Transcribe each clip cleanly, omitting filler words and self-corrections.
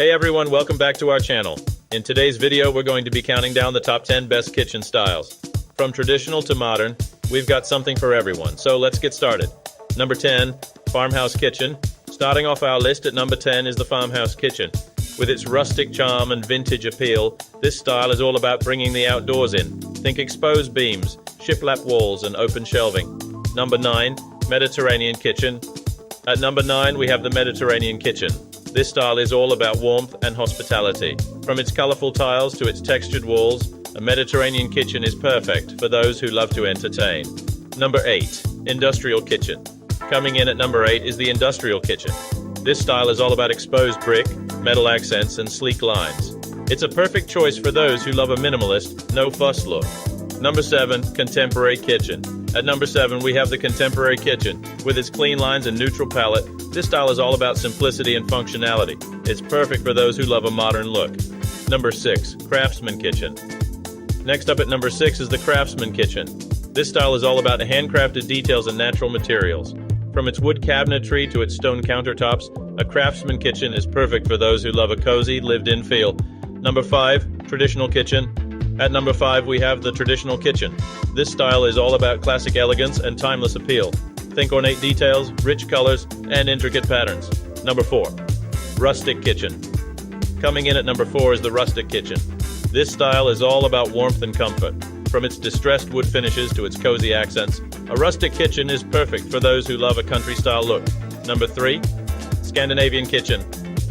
Hey everyone, welcome back to our channel. In today's video, we're going to be counting down the top 10 best kitchen styles. From traditional to modern, we've got something for everyone, so let's get started. Number 10, Farmhouse Kitchen. Starting off our list at number 10 is the Farmhouse Kitchen. With its rustic charm and vintage appeal, this style is all about bringing the outdoors in. Think exposed beams, shiplap walls, and open shelving. Number 9, Mediterranean Kitchen. At number 9, we have the Mediterranean Kitchen. This style is all about warmth and hospitality. From its colorful tiles to its textured walls, a Mediterranean kitchen is perfect for those who love to entertain. Number 8, Industrial Kitchen. Coming in at number 8 is the Industrial Kitchen. This style is all about exposed brick, metal accents, and sleek lines. It's a perfect choice for those who love a minimalist, no-fuss look. Number 7, Contemporary Kitchen. At number 7, we have the Contemporary Kitchen. With its clean lines and neutral palette, this style is all about simplicity and functionality. It's perfect for those who love a modern look. Number 6, Craftsman Kitchen. Next up at number 6 is the Craftsman Kitchen. This style is all about handcrafted details and natural materials. From its wood cabinetry to its stone countertops, a Craftsman Kitchen is perfect for those who love a cozy, lived-in feel. Number 5, Traditional Kitchen. At number 5, we have the Traditional Kitchen. This style is all about classic elegance and timeless appeal. Think ornate details, rich colors, and intricate patterns. Number 4, Rustic Kitchen. Coming in at number 4 is the Rustic Kitchen. This style is all about warmth and comfort. From its distressed wood finishes to its cozy accents, a rustic kitchen is perfect for those who love a country-style look. Number 3, Scandinavian Kitchen.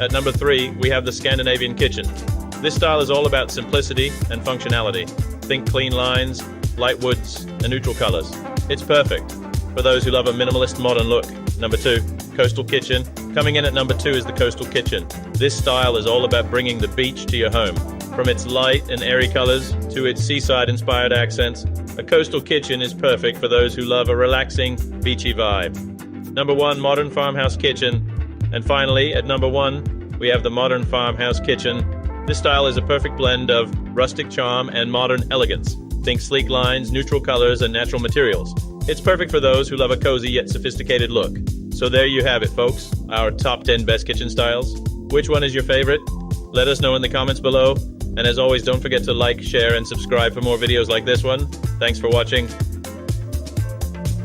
At number 3, we have the Scandinavian Kitchen. This style is all about simplicity and functionality. Think clean lines, light woods, and neutral colors. It's perfect for those who love a minimalist modern look. Number 2, Coastal Kitchen. Coming in at number 2 is the Coastal Kitchen. This style is all about bringing the beach to your home. From its light and airy colors to its seaside-inspired accents, a coastal kitchen is perfect for those who love a relaxing, beachy vibe. Number 1, Modern Farmhouse Kitchen. And finally, at number 1, we have the Modern Farmhouse Kitchen. This style is a perfect blend of rustic charm and modern elegance. Think sleek lines, neutral colors, and natural materials. It's perfect for those who love a cozy yet sophisticated look. So there you have it, folks, our top 10 best kitchen styles. Which one is your favorite? Let us know in the comments below. And as always, don't forget to like, share, and subscribe for more videos like this one. Thanks for watching.